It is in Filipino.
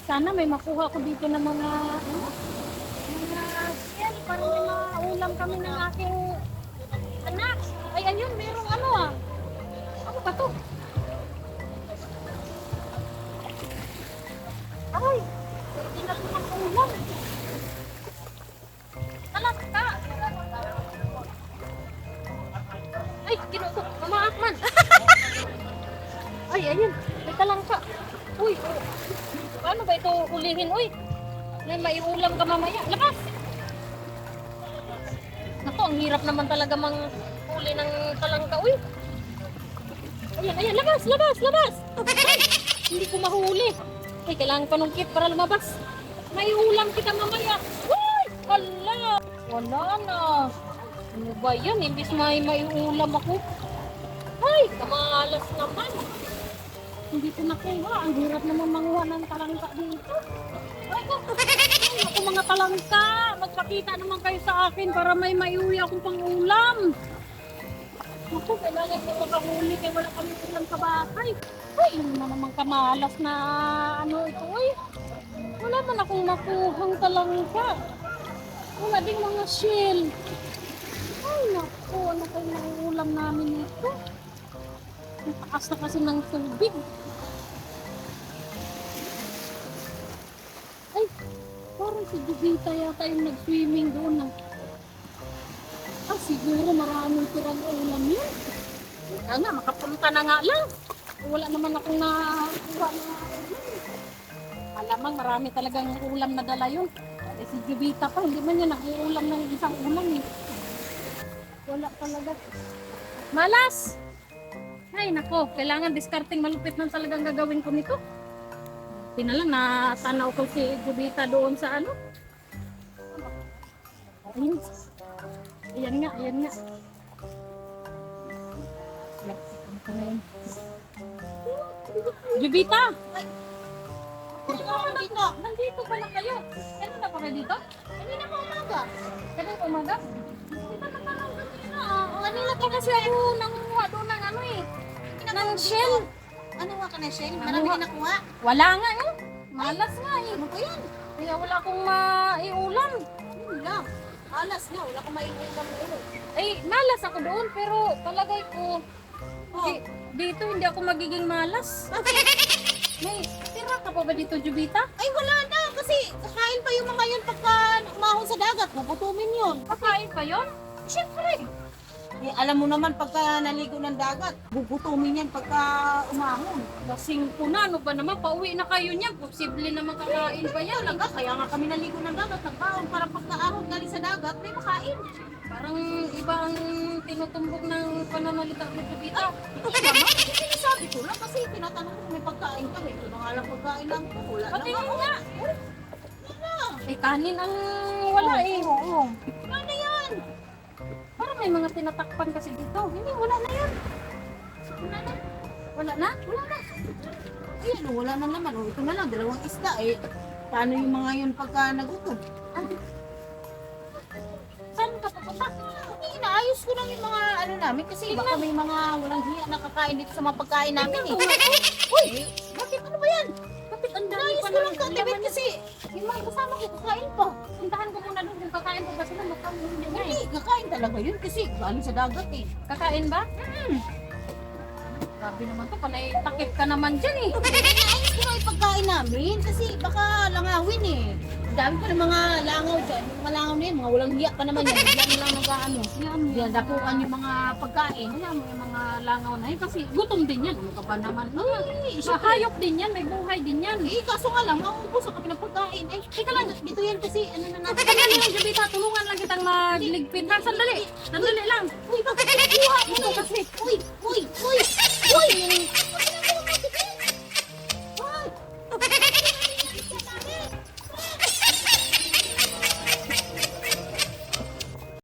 Sana may makuha ko dito ng mga shell para may maulam kami ng aking anak. Ay, ayun, merong ano ah. Ano ba to? Ay, hindi na ito makulam. Talaka. Ay, kinutok. Mamaak man. Ay, ayun. May talangka. Uy, paano ba ito hulihin? Uy, may maiulam ka mamaya. Labas! Naku, ang hirap naman talaga manghuli ng talangka. Uy! Ayan, ayan. Labas, labas, labas! Ay, hindi ko mahuli. Ay, kailangan panungkit para lumabas. Maiulam kita mamaya. Uy! Hala! Wala na. Ano ba yan? Imbis maiulam ako. Ay, kamalas naman. Hindi ko nakuha. Ang hirap naman manguha ng talangka dito. Ay, ako mga talangka. Magpakita naman kayo sa akin para may maiuwi akong pang-ulam. Ako, kailangan ko makahuli kaya wala kami ulam sa bahay. Ay, yun naman kamalas na ano ito. Ay, wala man akong makuhang talangka. Wala ding mga shell. Ay, naku. Ano kayo ng ulam namin ito? Ang taas na kasi ng tubig. Ay, parang si Jubita yata yung nag-swimming doon ah. Ah, siguro maraming tirang ulam yun. Kaya nga, makapunta na nga lang. Wala naman akong nakuha na ulam. Alamang marami talagang ulam na dala yun. Eh, si Jubita pa, hindi man niya nag-uulam ng isang ulam eh. Wala talaga. Malas! Ay, nako, kailangan discarding malupit na talagang gagawin ko nito. Pinalang natanaw ko si Jubita doon sa ano. Ayun. Ayan nga, ayan nga. Jubita! Nandito pala kayo. Ano na pa kayo dito? Hindi na po umaga. Kanina umaga? Hindi na naman kanina. Kanina pa kasi ako nangunguha doon ng ano eh. Ng shell. Ano nga ka na, Shell? Marami ka nakuha? Wala nga eh. Malas nga eh. Ano ba yan? Kaya wala akong maiulam. Wala. Alas na, wala kang maiulam ulo. Ay, malas ako doon pero palagay ko Oh. dito hindi ako magiging malas. May tira ka pa ba dito, Jubita? Ay, wala na. Kasi kakain pa yung mga yun pagka umahon sa dagat. Puputumin yun. Kakain pa yun? Siyempre. Eh, alam mo naman pagka naligo ng dagat, bubutumin yan pagka umahon. Lasing ko na, ano ba naman? Pauwi na kayo niyan. Posible naman kakain pa yan. Talaga, kaya nga kami naligo ng dagat, nagbaon para pagka-ahon galing sa dagat, may makain. Parang iba ang tinutumbok ng pananalita ni Jubita. Hindi naman, sinasabi ko lang kasi tinatanong ko may pagkain kami. Ito na nga lang pagkain lang ko, wala Pati na nga. nga. Wala. Eh, kanin ang wala eh. Oo. Ano yan? Parang may mga tinatakpan kasi dito. Hindi, wala na yan. Wala na. Wala na? Wala na. Ayan, wala na naman. O, ito na lang, dalawang isda. Eh, paano yung mga yun pagka nagutom? Saan ka pupunta? Hindi, inaayos ko lang yung mga ano namin kasi baka may mga walang hiya na kakain dito sa mga pagkain namin eh. Uy! Bakit ano ba yan? Bakit ang dami Inaayos pa ko ng lang katibit laman? kasi yung mga kasama ko kakain pa. Puntahan ko muna doon kung kakain ko ba sila. Mukhang hindi nga Hindi, eh. kakain talaga yun kasi galing sa dagat eh. Kakain ba? Grabe naman to. Panay takip ka naman dyan eh. Inaayos ko lang yung pagkain namin kasi baka langawin eh. Ang dami pa ng mga langaw dyan. Yung mga langaw na yun, mga walang hiya pa naman yan. Bigyan lang nag-ano. Yan, dapuan yung mga pagkain. Kaya mo yung mga langaw na yun kasi gutom din yan. Ano ka ba naman? Hayop din yan. May buhay din yan. Eh, kaso nga lang, maubos ang kami ng pagkain. Eh, teka lang, dito yan kasi, ano na natin. Kaya lang, Jubita, tulungan lang kitang magligpit. Ha, sandali. Sandali lang. Uy, bakit pinakuha mo? Ito kasi. Uy, uy, uy, uy!